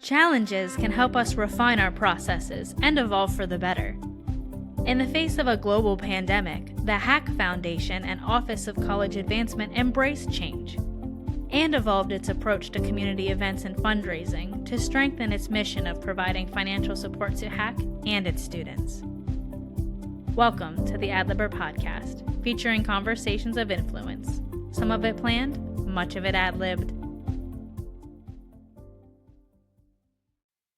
Challenges can help us refine our processes and evolve for the better. In the face of a global pandemic, the HACC Foundation and Office of College Advancement embraced change and evolved its approach to community events and fundraising to strengthen its mission of providing financial support to HACC and its students. Welcome to the Adlibber podcast, featuring conversations of influence, some of it planned, much of it ad-libbed.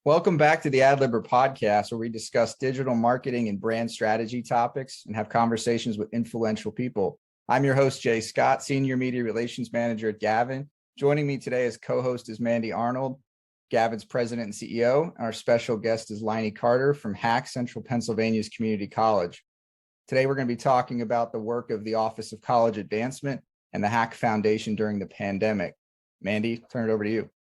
Welcome back to the Adlibber podcast, where we discuss digital marketing and brand strategy topics and have conversations with influential people. I'm your host, Jay Scott, Senior Media Relations Manager at Gavin. Joining me today as co-host is Mandy Arnold, Gavin's President and CEO. Our special guest is Linnie Carter from HACC Central Pennsylvania's Community College. Today, we're going to be talking about the work of the Office of College Advancement and the HACC Foundation during the pandemic. Mandy, turn it over to you.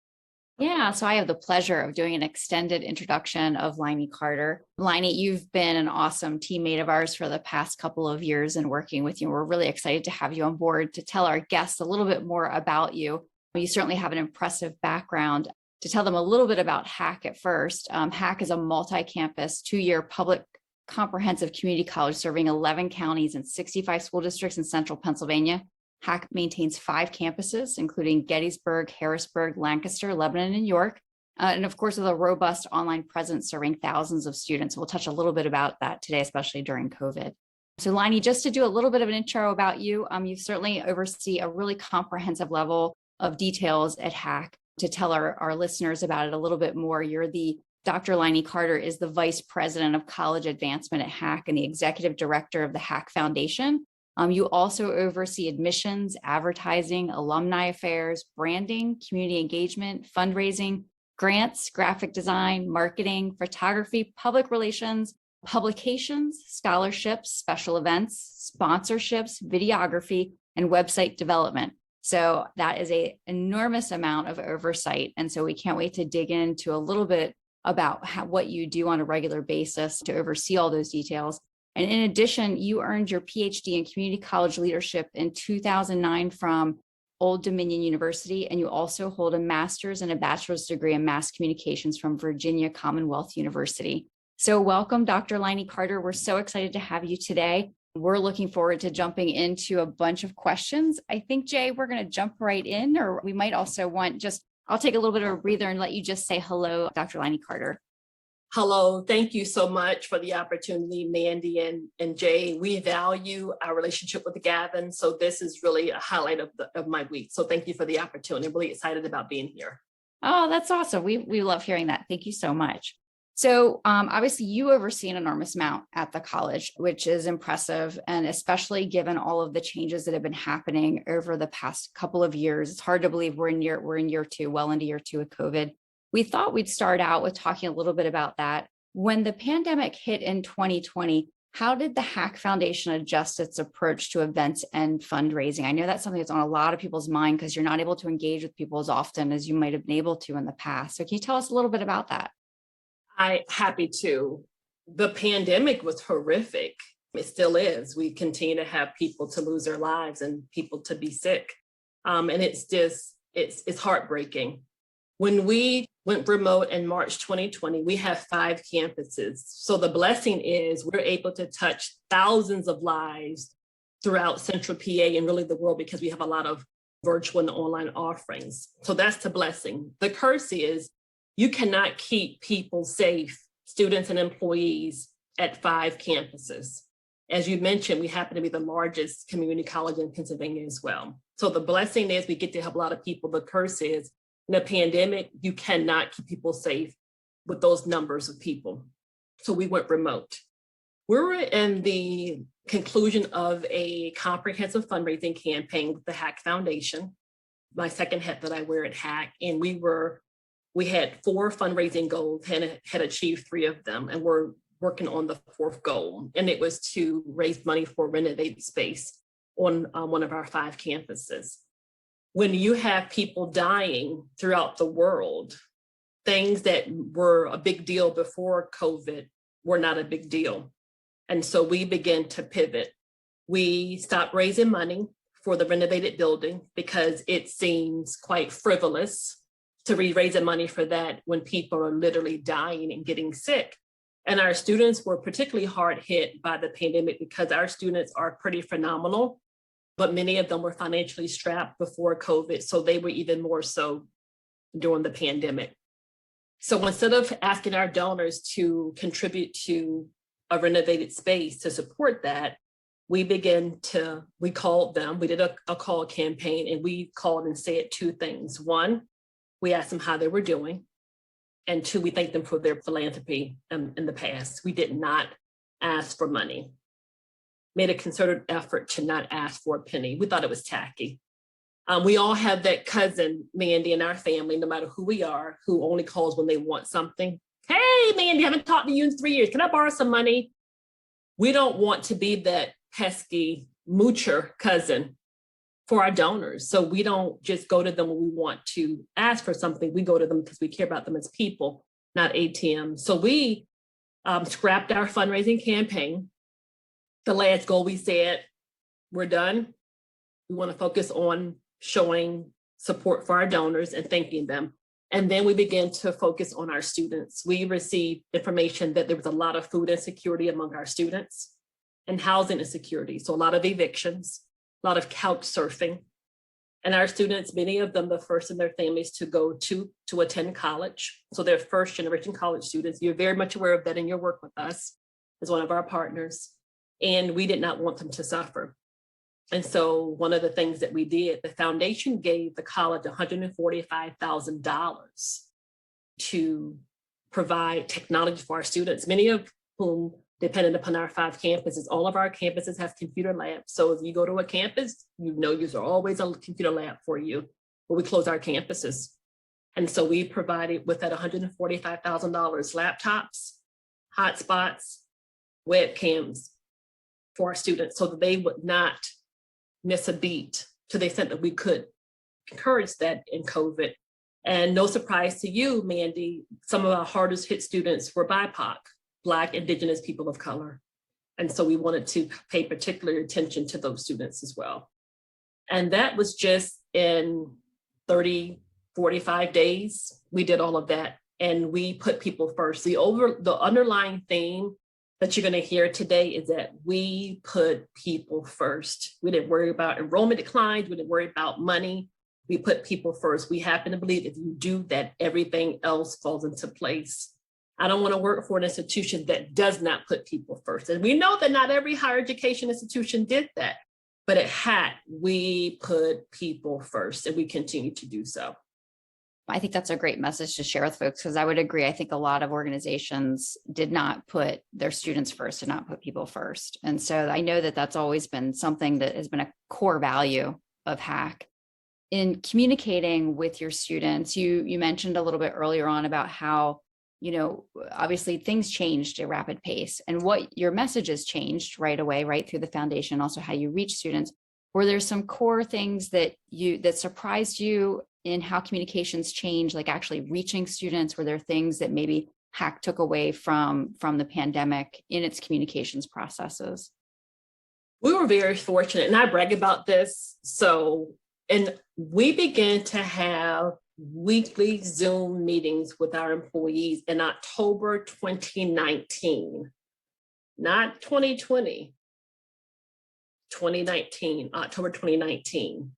Yeah, so I have the pleasure of doing an extended introduction of Linnie Carter. Linnie, you've been an awesome teammate of ours for the past couple of years and working with you. We're really excited to have you on board to tell our guests a little bit more about you. You certainly have an impressive background. To tell them a little bit about HACC at first, HACC is a multi-campus, 2-year public comprehensive community college serving 11 counties and 65 school districts in central Pennsylvania. HACC maintains 5 campuses, including Gettysburg, Harrisburg, Lancaster, Lebanon, and York. And of course, with a robust online presence serving thousands of students. We'll touch a little bit about that today, especially during COVID. So Linnie, just to do a little bit of an intro about you, you certainly oversee a really comprehensive level of details at HACC. To tell our listeners about it a little bit more, Dr. Linnie Carter is the Vice President of College Advancement at HACC and the Executive Director of the HACC Foundation. You also oversee admissions, advertising, alumni affairs, branding, community engagement, fundraising, grants, graphic design, marketing, photography, public relations, publications, scholarships, special events, sponsorships, videography, and website development. So that is an enormous amount of oversight. And so we can't wait to dig into a little bit about what you do on a regular basis to oversee all those details. And in addition, you earned your PhD in community college leadership in 2009 from Old Dominion University, and you also hold a master's and a bachelor's degree in mass communications from Virginia Commonwealth University. So welcome, Dr. Linnie Carter. We're so excited to have you today. We're looking forward to jumping into a bunch of questions. I think, Jay, we're going to jump right in, or we might also I'll take a little bit of a breather and let you just say hello, Dr. Linnie Carter. Hello, thank you so much for the opportunity, Mandy and Jay. We value our relationship with Gavin, so this is really a highlight of my week. So thank you for the opportunity. I'm really excited about being here. Oh, that's awesome. We love hearing that. Thank you so much. So obviously you oversee an enormous amount at the college, which is impressive. And especially given all of the changes that have been happening over the past couple of years, it's hard to believe we're in year 2, well into year 2 of COVID. We thought we'd start out with talking a little bit about that. When the pandemic hit in 2020, how did the HACC Foundation adjust its approach to events and fundraising? I know that's something that's on a lot of people's mind because you're not able to engage with people as often as you might have been able to in the past. So can you tell us a little bit about that? I'm happy to. The pandemic was horrific. It still is. We continue to have people to lose their lives and people to be sick. And it's heartbreaking. When we went remote in March 2020, we have 5 campuses. So the blessing is we're able to touch thousands of lives throughout Central PA and really the world because we have a lot of virtual and online offerings. So that's the blessing. The curse is you cannot keep people safe, students and employees, at 5 campuses. As you mentioned, we happen to be the largest community college in Pennsylvania as well. So the blessing is we get to help a lot of people. The curse is in a pandemic, you cannot keep people safe with those numbers of people. So we went remote. We're in the conclusion of a comprehensive fundraising campaign with the HACC Foundation, my second hat that I wear at HACC. And we had 4 fundraising goals and had achieved 3 of them. And we're working on the 4th goal. And it was to raise money for renovated space on one of our 5 campuses. When you have people dying throughout the world, things that were a big deal before COVID were not a big deal. And so we began to pivot. We stopped raising money for the renovated building because it seems quite frivolous to be raising money for that when people are literally dying and getting sick. And our students were particularly hard hit by the pandemic because our students are pretty phenomenal, but many of them were financially strapped before COVID. So they were even more so during the pandemic. So instead of asking our donors to contribute to a renovated space to support that, we called them, we did a call campaign, and we called and said two things. One, we asked them how they were doing. And two, we thanked them for their philanthropy in the past. We did not ask for money. Made a concerted effort to not ask for a penny. We thought it was tacky. We all have that cousin, Mandy, in our family, no matter who we are, who only calls when they want something. Hey, Mandy, I haven't talked to you in 3 years. Can I borrow some money? We don't want to be that pesky moocher cousin for our donors. So we don't just go to them when we want to ask for something. We go to them because we care about them as people, not ATM. So we scrapped our fundraising campaign. The last goal, we said, we're done. We want to focus on showing support for our donors and thanking them. And then we began to focus on our students. We received information that there was a lot of food insecurity among our students and housing insecurity. So a lot of evictions, a lot of couch surfing. And our students, many of them, the first in their families to go to attend college. So they're first generation college students. You're very much aware of that in your work with us as one of our partners. And we did not want them to suffer. And so one of the things that we did, the foundation gave the college $145,000 to provide technology for our students, many of whom dependent upon our 5 campuses. All of our campuses have computer labs. So if you go to a campus, there's always a computer lab for you, but we close our campuses. And so we provided with that $145,000 laptops, hotspots, webcams for our students so that they would not miss a beat, to the extent that we could encourage that in COVID. And no surprise to you, Mandy, some of our hardest hit students were BIPOC, Black, Indigenous people of color. And so we wanted to pay particular attention to those students as well. And that was just in 30, 45 days. We did all of that and we put people first. The underlying theme that you're going to hear today is that we put people first. We didn't worry about enrollment declines. We didn't worry about money. We put people first. We happen to believe if you do that, everything else falls into place. I don't want to work for an institution that does not put people first. And we know that not every higher education institution did that, but at HACC, we put people first and we continue to do so. I think that's a great message to share with folks, because I would agree. I think a lot of organizations did not put their students first, did not put people first. And so I know that that's always been something that has been a core value of HACC. In communicating with your students, you mentioned a little bit earlier on about how, obviously things changed at a rapid pace, and what your messages changed right away, right through the foundation, also how you reach students. Were there some core things that surprised you in how communications change, like actually reaching students? Were there things that maybe HACC took away from the pandemic in its communications processes? We were very fortunate, and I brag about this. And we began to have weekly Zoom meetings with our employees in October 2019, not 2020, 2019, October 2019.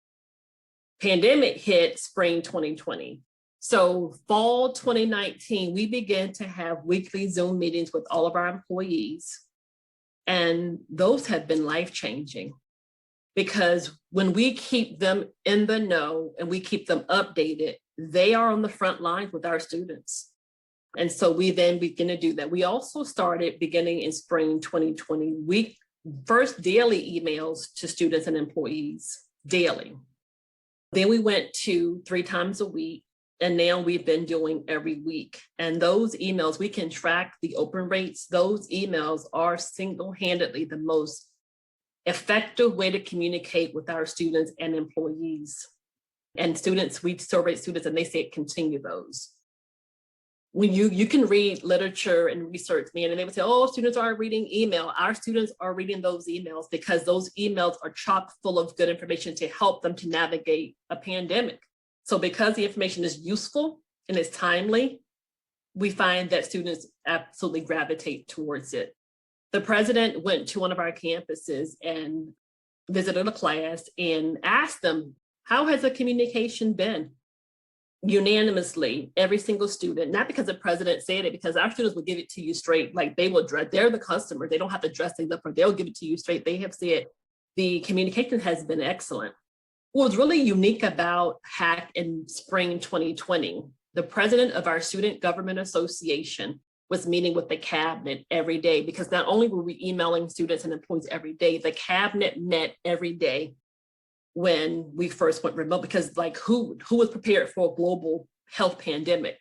Pandemic hit spring 2020. So fall 2019, we began to have weekly Zoom meetings with all of our employees. And those have been life-changing, because when we keep them in the know and we keep them updated, they are on the front lines with our students. And so we then begin to do that. We also started beginning in spring 2020, first daily emails to students and employees, daily. Then we went to 3 times a week, and now we've been doing every week. And those emails, we can track the open rates. Those emails are single-handedly the most effective way to communicate with our students and employees. And students, we surveyed students and they say continue those. When you can read literature and research, and they would say, oh, students are reading email. Our students are reading those emails because those emails are chock full of good information to help them to navigate a pandemic. So because the information is useful, and it's timely, we find that students absolutely gravitate towards it. The president went to one of our campuses and visited a class and asked them, how has the communication been? Unanimously, every single student, not because the president said it, because our students will give it to you straight, like they will dress, they're the customer, they don't have to dress things up, or they'll give it to you straight. They have said the communication has been excellent. What was really unique about HACC in spring 2020, the president of our Student Government Association was meeting with the cabinet every day, because not only were we emailing students and employees every day, the cabinet met every day when we first went remote, because like who was prepared for a global health pandemic?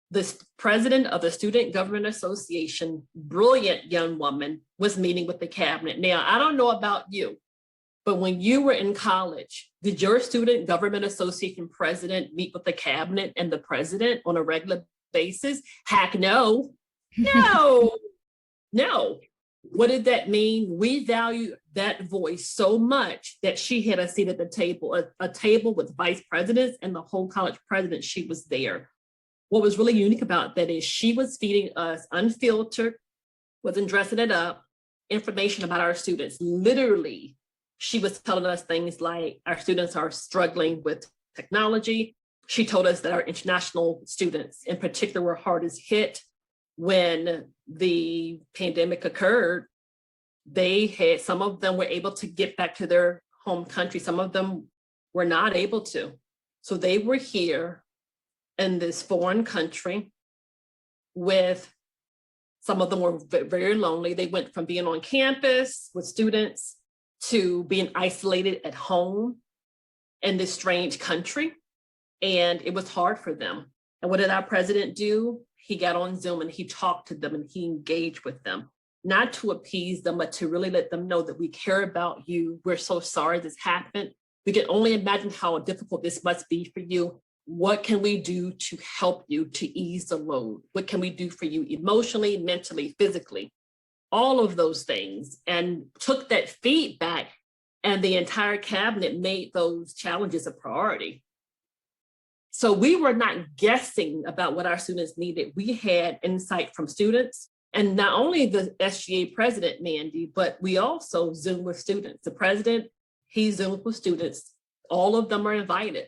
The president of the Student Government Association, brilliant young woman, was meeting with the cabinet. Now, I don't know about you, but when you were in college, did your Student Government Association president meet with the cabinet and the president on a regular basis? Heck no, no, no. What did that mean? We value that voice so much that she had a seat at the table, a table with vice presidents and the whole college president. She was there. What was really unique about that is she was feeding us unfiltered, wasn't dressing it up, information about our students. Literally, she was telling us things like our students are struggling with technology. She told us that our international students in particular were hardest hit when the pandemic occurred. Some of them were able to get back to their home country. Some of them were not able to. So they were here in this foreign country some of them were very lonely. They went from being on campus with students to being isolated at home in this strange country. And it was hard for them. And what did our president do? He got on Zoom and he talked to them and he engaged with them, not to appease them, but to really let them know that we care about you. We're so sorry this happened. We can only imagine how difficult this must be for you. What can we do to help you to ease the load? What can we do for you emotionally, mentally, physically? All of those things, and took that feedback, and the entire cabinet made those challenges a priority. So we were not guessing about what our students needed. We had insight from students, and not only the SGA president, Mandy, but we also Zoom with students. The president, he Zoomed with students. All of them are invited.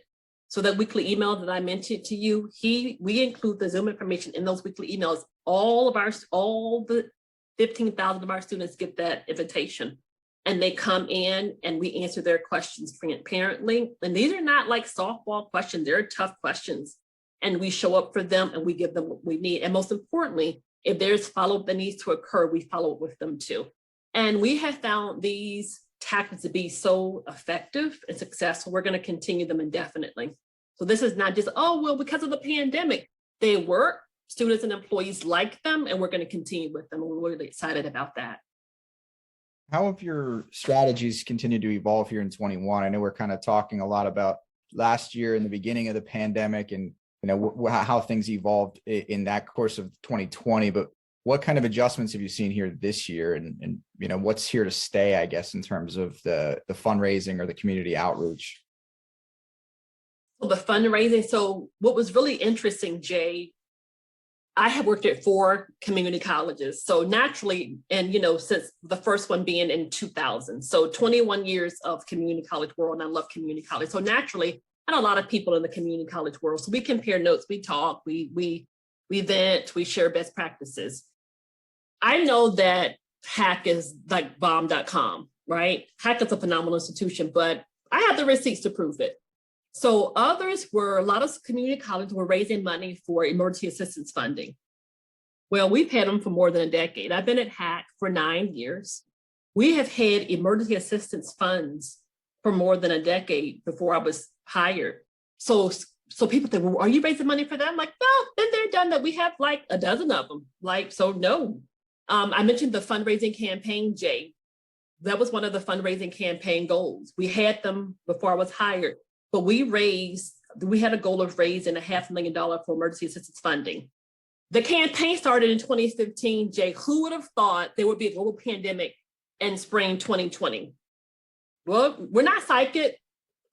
So that weekly email that I mentioned to you, we include the Zoom information in those weekly emails. All the 15,000 of our students get that invitation, and they come in and we answer their questions transparently. And these are not like softball questions, they're tough questions. And we show up for them and we give them what we need. And most importantly, if there's follow-up that needs to occur, we follow up with them too. And we have found these tactics to be so effective and successful. We're going to continue them indefinitely. So this is not just, because of the pandemic. They work, students and employees like them, and we're going to continue with them. We're really excited about that. How have your strategies continued to evolve here in 21? I know we're kind of talking a lot about last year in the beginning of the pandemic and how things evolved in that course of 2020, but what kind of adjustments have you seen here this year, and what's here to stay, I guess, in terms of the fundraising or the community outreach? Well, the fundraising. So what was really interesting, Jay, I have worked at 4 community colleges. So naturally, and since the first one being in 2000, so 21 years of community college world, and I love community college. So naturally, I know a lot of people in the community college world. So we compare notes, we talk, we vent, we share best practices. I know that HACC is like bomb.com, right? HACC is a phenomenal institution, but I have the receipts to prove it. So a lot of community colleges were raising money for emergency assistance funding. Well, we've had them for more than a decade. I've been at HACC for 9 years. We have had emergency assistance funds for more than a decade before I was hired. So people think, well, are you raising money for that? I'm like, no, been there, done that. We have like a dozen of them. No. I mentioned the fundraising campaign, Jay. That was one of the fundraising campaign goals. We had them before I was hired, but we had a goal of raising $500,000 for emergency assistance funding. The campaign started in 2015, Jay. Who would have thought there would be a global pandemic in spring 2020? Well, we're not psychic.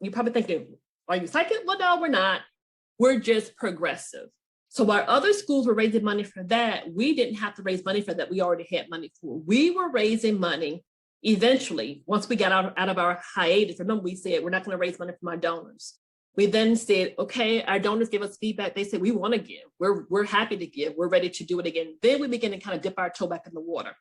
You're probably thinking, are you psychic? Well, no, we're not. We're just progressive. So while other schools were raising money for that, we didn't have to raise money for that. We already had money for. We were raising money eventually, once we got out of our hiatus. Remember, we said we're not going to raise money from our donors. We then said, okay, our donors give us feedback. They said, we want to give. We're happy to give. We're ready to do it again. Then we began to kind of dip our toe back in the water.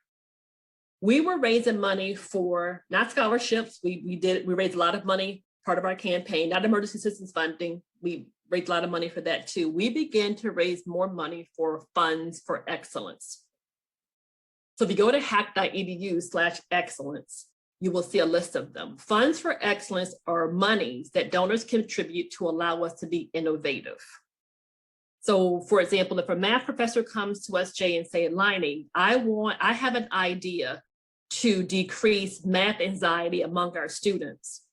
We were raising money for not scholarships. We raised a lot of money, part of our campaign, not emergency assistance funding. We raised a lot of money for that too. We began to raise more money for funds for excellence. So if you go to HACC.edu/excellence, you will see a list of them. Funds for excellence are monies that donors contribute to allow us to be innovative. So for example, if a math professor comes to us, Jay, and say, Linnie, I have an idea to decrease math anxiety among our students,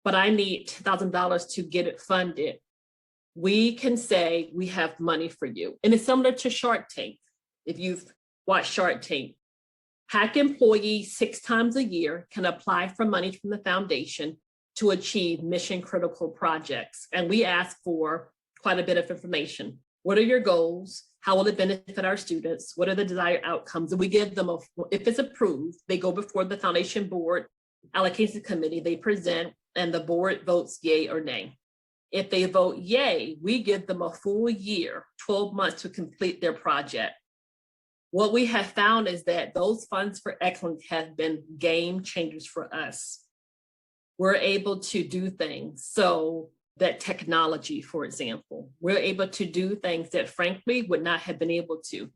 but I need $10,000 to get it funded. We can say, we have money for you. And it's similar to Shark Tank. If you've watched Shark Tank, HACC employees 6 times a year can apply for money from the foundation to achieve mission critical projects. And we ask for quite a bit of information. What are your goals? How will it benefit our students? What are the desired outcomes? And we give them, if it's approved, they go before the foundation board allocation committee, they present, and the board votes yay or nay. If they vote yay, we give them a full year, 12 months to complete their project. What we have found is that those funds for excellence have been game changers for us. We're able to do things. So that technology, for example, we're able to do things that frankly would not have been able to.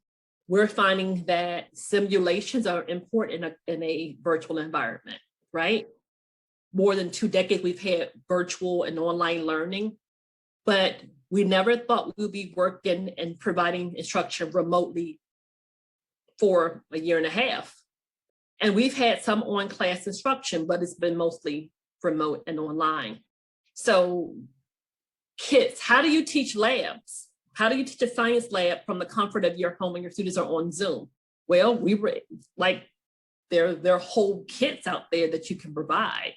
We're finding that simulations are important in a virtual environment, right? More than 2 decades, we've had virtual and online learning, but we never thought we would be working and providing instruction remotely for a year and a half. And we've had some on-class instruction, but it's been mostly remote and online. So kits, how do you teach labs? How do you teach a science lab from the comfort of your home when your students are on Zoom? Well, we were like, there are whole kits out there that you can provide.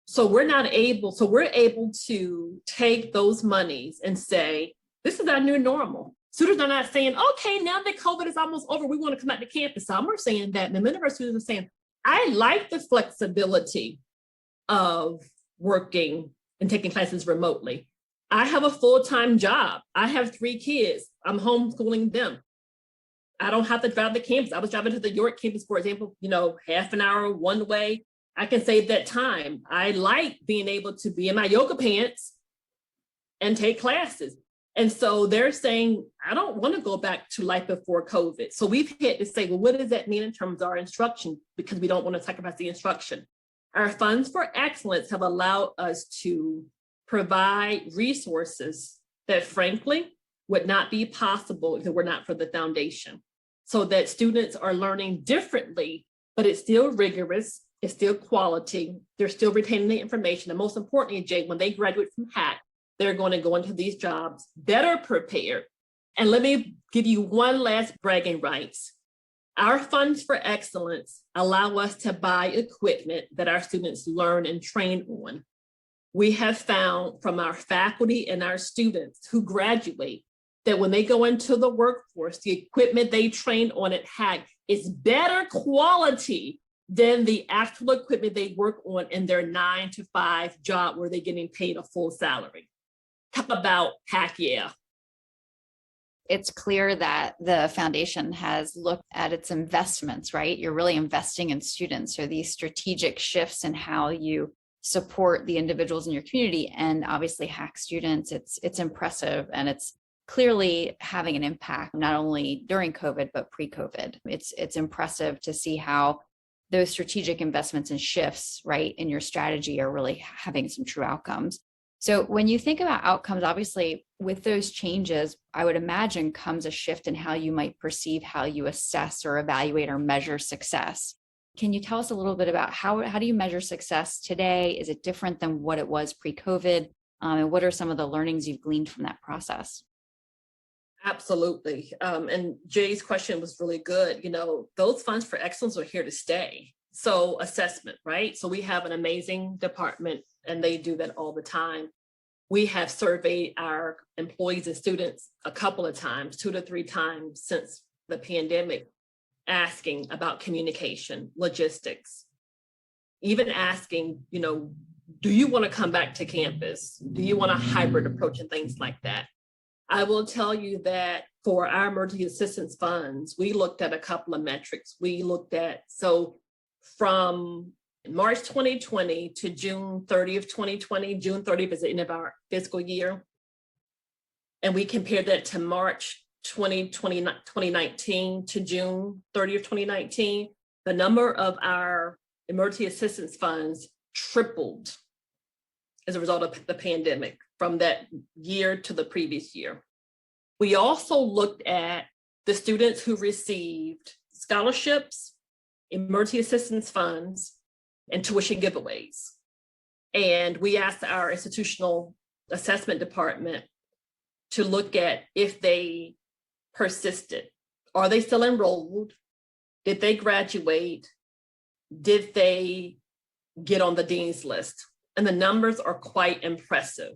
So we're able to take those monies and say, this is our new normal. Students are not saying, okay, now that COVID is almost over, we want to come back to campus. Some are saying that, and many of our students are saying, I like the flexibility of working and taking classes remotely. I have a full-time job. I have 3 kids. I'm homeschooling them. I don't have to drive to campus. I was driving to the York campus, for example, half an hour one way. I can save that time. I like being able to be in my yoga pants and take classes. And so they're saying, I don't want to go back to life before COVID. So we've had to say, well, what does that mean in terms of our instruction? Because we don't want to sacrifice the instruction. Our funds for excellence have allowed us to provide resources that frankly would not be possible if it were not for the foundation. So that students are learning differently, but it's still rigorous, it's still quality, they're still retaining the information. And most importantly, Jay, when they graduate from HACC, they're going to go into these jobs better prepared. And let me give you one last bragging rights. Our funds for excellence allow us to buy equipment that our students learn and train on. We have found from our faculty and our students who graduate that when they go into the workforce, the equipment they trained on at HACC is better quality than the actual equipment they work on in their 9-to-5 job where they're getting paid a full salary. Talk about HACC, yeah. It's clear that the foundation has looked at its investments, right? You're really investing in students. So these strategic shifts in how you support the individuals in your community and obviously HACC students, it's impressive, and it's clearly having an impact not only during COVID, but pre-COVID. It's impressive to see how those strategic investments and shifts, right, in your strategy are really having some true outcomes. So when you think about outcomes, obviously with those changes, I would imagine comes a shift in how you might perceive how you assess or evaluate or measure success. Can you tell us a little bit about how do you measure success today? Is it different than what it was pre-COVID? And what are some of the learnings you've gleaned from that process? Absolutely. And Jay's question was really good. Those funds for excellence are here to stay. So assessment, right? So we have an amazing department and they do that all the time. We have surveyed our employees and students a couple of times, 2 to 3 times since the pandemic, asking about communication, logistics, even asking, do you want to come back to campus? Do you want a hybrid approach and things like that? I will tell you that for our emergency assistance funds, we looked at a couple of metrics. We looked at, so from March 2020 to June 30th, 2020, June 30th is the end of our fiscal year. And we compared that to March 2019 to June 30th, 2019. The number of our emergency assistance funds tripled as a result of the pandemic from that year to the previous year. We also looked at the students who received scholarships, emergency assistance funds, and tuition giveaways. And we asked our institutional assessment department to look at if they persisted. Are they still enrolled? Did they graduate? Did they get on the dean's list? And the numbers are quite impressive.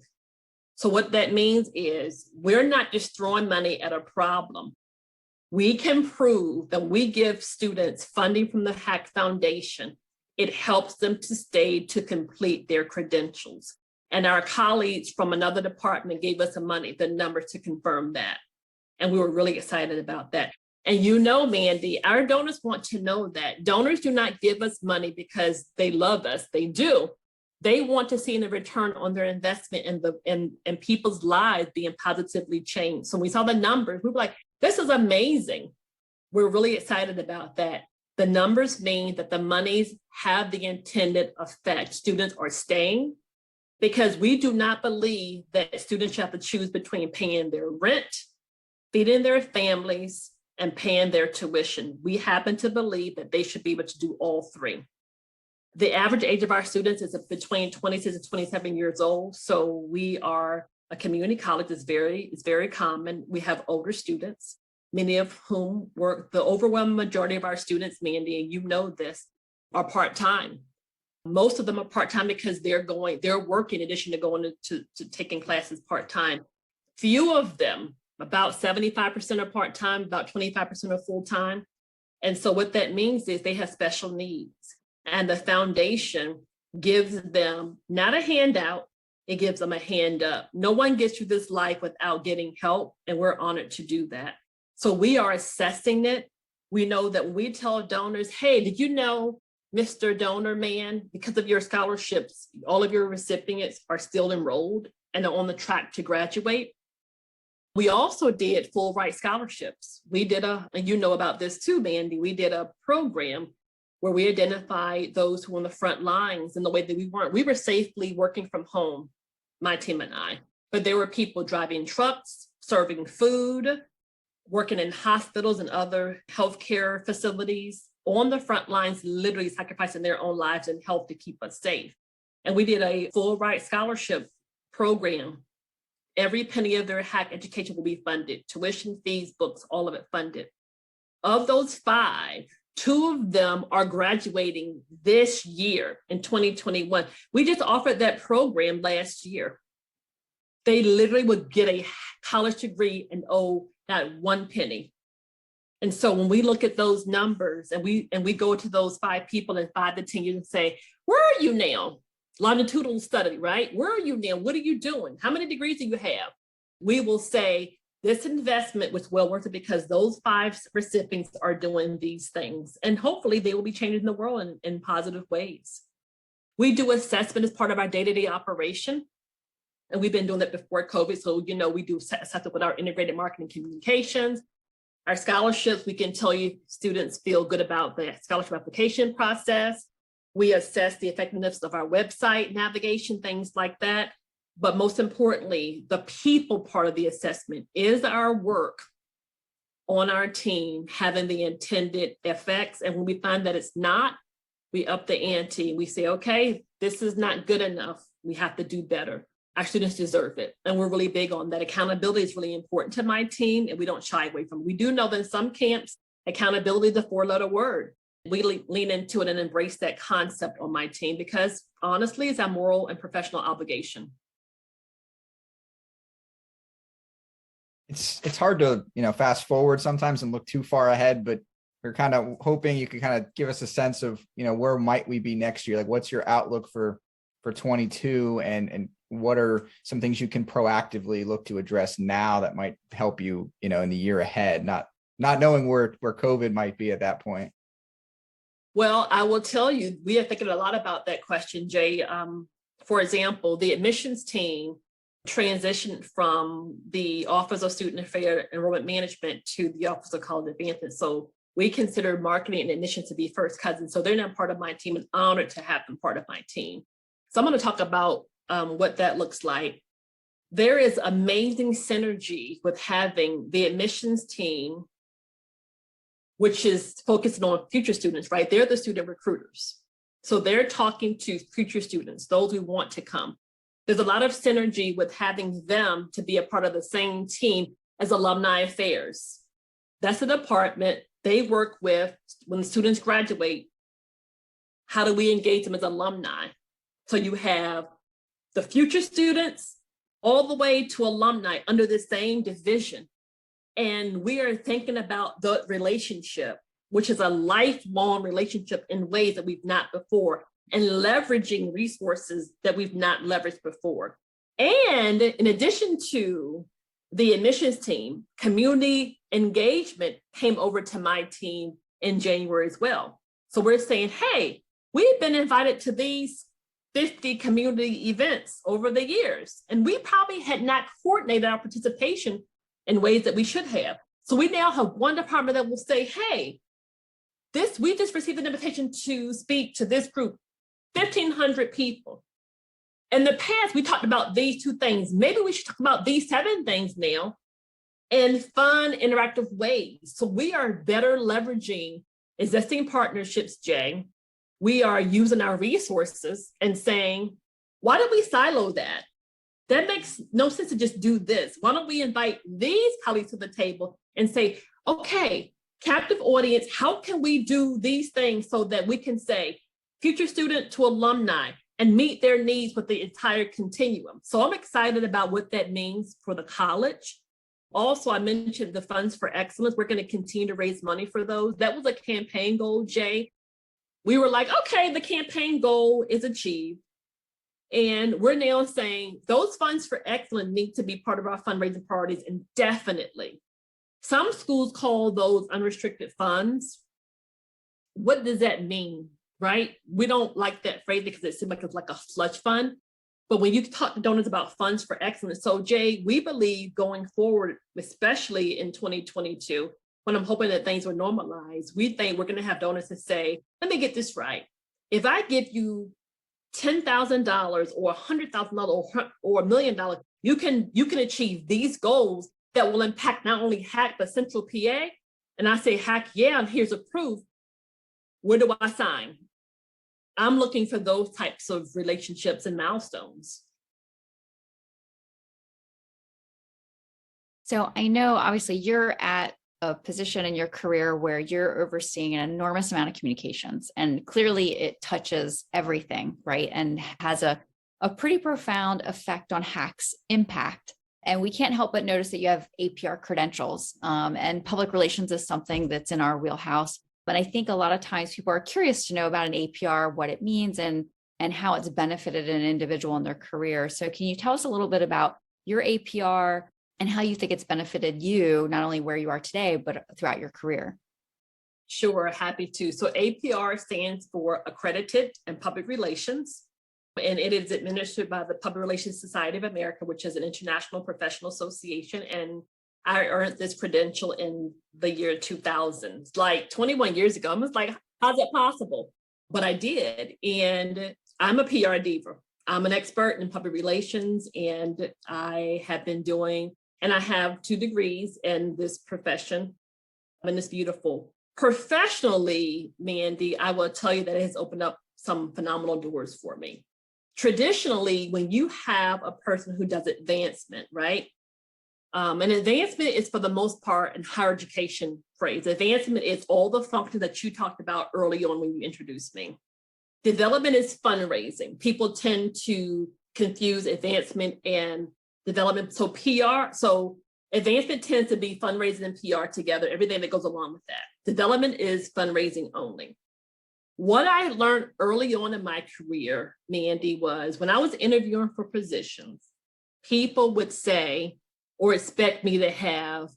So what that means is we're not just throwing money at a problem. We can prove that we give students funding from the HACC Foundation. It helps them to stay to complete their credentials. And our colleagues from another department gave us the numbers to confirm that. And we were really excited about that. And Mandy, our donors want to know that donors do not give us money because they love us. They do. They want to see a return on their investment in people's lives being positively changed. So when we saw the numbers, we were like, this is amazing. We're really excited about that. The numbers mean that the monies have the intended effect. Students are staying because we do not believe that students should have to choose between paying their rent, feeding their families, and paying their tuition. We happen to believe that they should be able to do all three. The average age of our students is between 26 and 27 years old. So we are a community college. It's very common. We have older students, many of whom work. The overwhelming majority of our students, Mandy, and you know this, are part-time. Most of them are part-time because they're working in addition to going to taking classes part-time. Few of them, about 75% are part-time, about 25% are full-time. And so what that means is they have special needs. And the foundation gives them not a handout, it gives them a hand up. No one gets through this life without getting help, and we're honored to do that. So we are assessing it. We know that when we tell donors, hey, did you know, Mr. Donor Man, because of your scholarships, all of your recipients are still enrolled and are on the track to graduate. We also did full ride scholarships. We did and you know about this too, Mandy, we did a program where we identified those who were on the front lines in the way that we were safely working from home, my team and I, but there were people driving trucks, serving food, working in hospitals and other healthcare facilities on the front lines, literally sacrificing their own lives and health to keep us safe. And we did a full ride scholarship program. Every penny of their HACC education will be funded, tuition, fees, books, all of it funded. Of those 5, 2 of them are graduating this year in 2021. We just offered that program last year. They literally would get a college degree and owe not 1 penny. And so when we look at those numbers and we go to those 5 people in 5 to 10 years and say, where are you now? Longitudinal study, right? Where are you now? What are you doing? How many degrees do you have? We will say, this investment was well worth it because those 5 recipients are doing these things. And hopefully they will be changing the world in positive ways. We do assessment as part of our day-to-day operation. And we've been doing that before COVID. So, we do assessment with our integrated marketing communications. Our scholarships, we can tell you students feel good about the scholarship application process. We assess the effectiveness of our website navigation, things like that. But most importantly, the people part of the assessment is our work on our team having the intended effects. And when we find that it's not, we up the ante. We say, okay, this is not good enough. We have to do better. Our students deserve it. And we're really big on that. Accountability is really important to my team, and we don't shy away from it. We do know that in some camps, accountability is a 4-letter word. We lean into it and embrace that concept on my team because honestly, it's our moral and professional obligation. It's hard to, fast forward sometimes and look too far ahead, but we're kind of hoping you could kind of give us a sense of, where might we be next year? Like, what's your outlook for 22, and what are some things you can proactively look to address now that might help you, in the year ahead, not knowing where COVID might be at that point? Well, I will tell you, we are thinking a lot about that question, Jay. For example, the admissions team transitioned from the Office of Student Affairs Enrollment Management to the Office of College Advancement. So we consider marketing and admissions to be first cousins. So they're not part of my team, and honored to have them part of my team. So I'm going to talk about what that looks like. There is amazing synergy with having the admissions team, which is focusing on future students, right? They're the student recruiters. So they're talking to future students, those who want to come. There's a lot of synergy with having them to be a part of the same team as alumni affairs. That's a department they work with when the students graduate. How do we engage them as alumni? So you have the future students all the way to alumni under the same division. And we are thinking about the relationship, which is a lifelong relationship in ways that we've not before, and leveraging resources that we've not leveraged before. And in addition to the admissions team, community engagement came over to my team in January as well. So we're saying, hey, we've been invited to these 50 community events over the years, and we probably had not coordinated our participation in ways that we should have. So we now have one department that will say, hey, we just received an invitation to speak to this group, 1,500 people. In the past, we talked about these 2 things. Maybe we should talk about these 7 things now in fun, interactive ways. So we are better leveraging existing partnerships, Jay. We are using our resources and saying, why don't we silo that? That makes no sense to just do this. Why don't we invite these colleagues to the table and say, okay, captive audience, how can we do these things so that we can say future student to alumni and meet their needs with the entire continuum? So I'm excited about what that means for the college. Also, I mentioned the Funds for Excellence. We're going to continue to raise money for those. That was a campaign goal, Jay. We were like, okay, the campaign goal is achieved. And we're now saying those Funds for Excellence need to be part of our fundraising priorities indefinitely. Some schools call those unrestricted funds. What does that mean, right? We don't like that phrase because it seems like it's like a slush fund. But when you talk to donors about Funds for Excellence, so Jay, we believe going forward, especially in 2022, when I'm hoping that things will normalize, we think we're going to have donors to say, let me get this right. If I give you $10,000 or $100,000 or $1 million, you can achieve these goals that will impact not only HACC, but Central PA. And I say, HACC, yeah, and here's a proof. Where do I sign? I'm looking for those types of relationships and milestones. So I know obviously you're at a position in your career where you're overseeing an enormous amount of communications, and clearly it touches everything, right? And has a pretty profound effect on HACC's impact. And we can't help but notice that you have APR credentials, and public relations is something that's in our wheelhouse. But I think a lot of times people are curious to know about an APR, what it means, and how it's benefited an individual in their career. So can you tell us a little bit about your APR and how you think it's benefited you, not only where you are today, but throughout your career? Sure, happy to. So APR stands for Accredited in Public Relations, and it is administered by the Public Relations Society of America, which is an international professional association. And I earned this credential in the year 2000, like 21 years ago. I was like, how's that possible? But I did. And I'm a PR diva. I'm an expert in public relations, and I have been doing, and I have 2 degrees in this profession, and it's beautiful. Professionally, Mandy, I will tell you that it has opened up some phenomenal doors for me. Traditionally, when you have a person who does advancement, right? And advancement is for the most part in higher education phrase. Advancement is all the functions that you talked about early on when you introduced me. Development is fundraising. People tend to confuse advancement and development. So PR, so Advancement tends to be fundraising and PR together, everything that goes along with that. Development is fundraising only. What I learned early on in my career, Mandy, was when I was interviewing for positions, people would say or expect me to have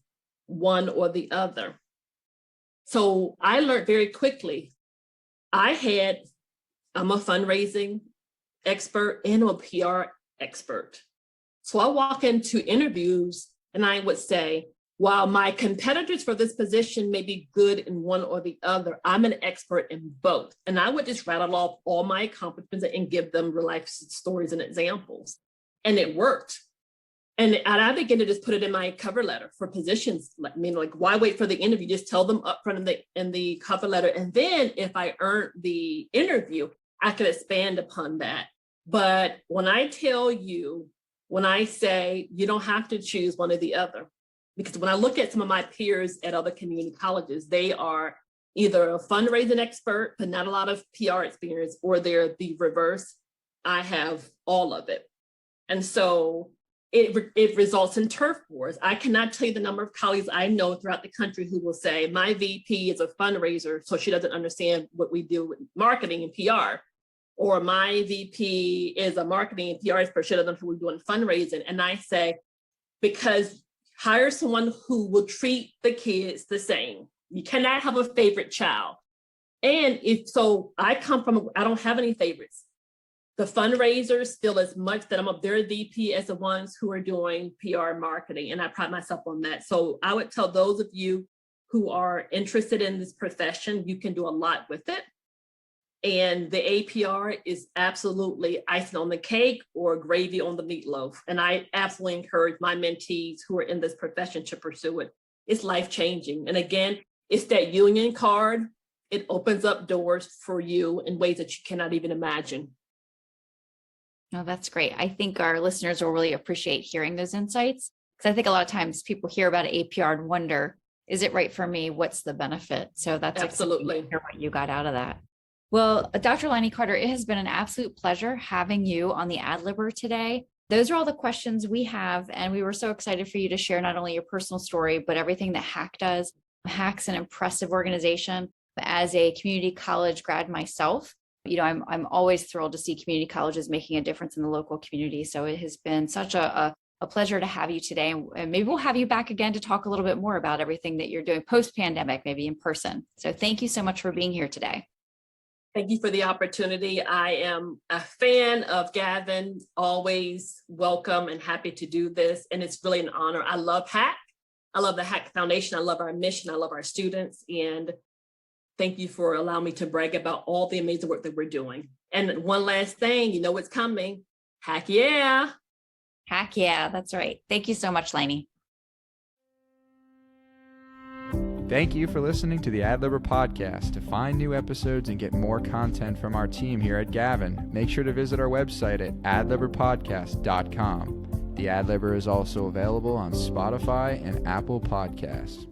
one or the other. So I learned very quickly, I'm a fundraising expert and a PR expert. So I walk into interviews and I would say, while my competitors for this position may be good in one or the other, I'm an expert in both. And I would just rattle off all my accomplishments and give them real life stories and examples. And it worked. And I began to just put it in my cover letter for positions. Why wait for the interview? Just tell them up front in the cover letter. And then if I earned the interview, I could expand upon that. But when I say you don't have to choose one or the other, because when I look at some of my peers at other community colleges, they are either a fundraising expert, but not a lot of PR experience, or they're the reverse. I have all of it. And so it results in turf wars. I cannot tell you the number of colleagues I know throughout the country who will say, my VP is a fundraiser, so she doesn't understand what we do with marketing and PR. Or my VP is a marketing and PR expert, she doesn't know what we do in fundraising. And I say, because hire someone who will treat the kids the same. You cannot have a favorite child. And I don't have any favorites. The fundraisers feel as much that I'm up their VP as the ones who are doing PR marketing. And I pride myself on that. So I would tell those of you who are interested in this profession, you can do a lot with it. And the APR is absolutely icing on the cake or gravy on the meatloaf. And I absolutely encourage my mentees who are in this profession to pursue it. It's life-changing. And again, it's that union card. It opens up doors for you in ways that you cannot even imagine. No, that's great. I think our listeners will really appreciate hearing those insights, because I think a lot of times people hear about APR and wonder, is it right for me? What's the benefit? So that's absolutely what you got out of that. Well, Dr. Linnie Carter, it has been an absolute pleasure having you on the Adlibber today. Those are all the questions we have, and we were so excited for you to share not only your personal story, but everything that HACC does. HACC's an impressive organization. As a community college grad myself, I'm always thrilled to see community colleges making a difference in the local community. So it has been such a pleasure to have you today. And maybe we'll have you back again to talk a little bit more about everything that you're doing post-pandemic, maybe in person. So thank you so much for being here today. Thank you for the opportunity. I am a fan of Gavin, always welcome and happy to do this. And it's really an honor. I love HACC. I love the HACC Foundation. I love our mission. I love our students. And thank you for allowing me to brag about all the amazing work that we're doing. And one last thing, you know what's coming. HACC, yeah. HACC, yeah, that's right. Thank you so much, Linnie. Thank you for listening to the Adlibber podcast. To find new episodes and get more content from our team here at Gavin, make sure to visit our website at adlibberpodcast.com. The Adlibber is also available on Spotify and Apple Podcasts.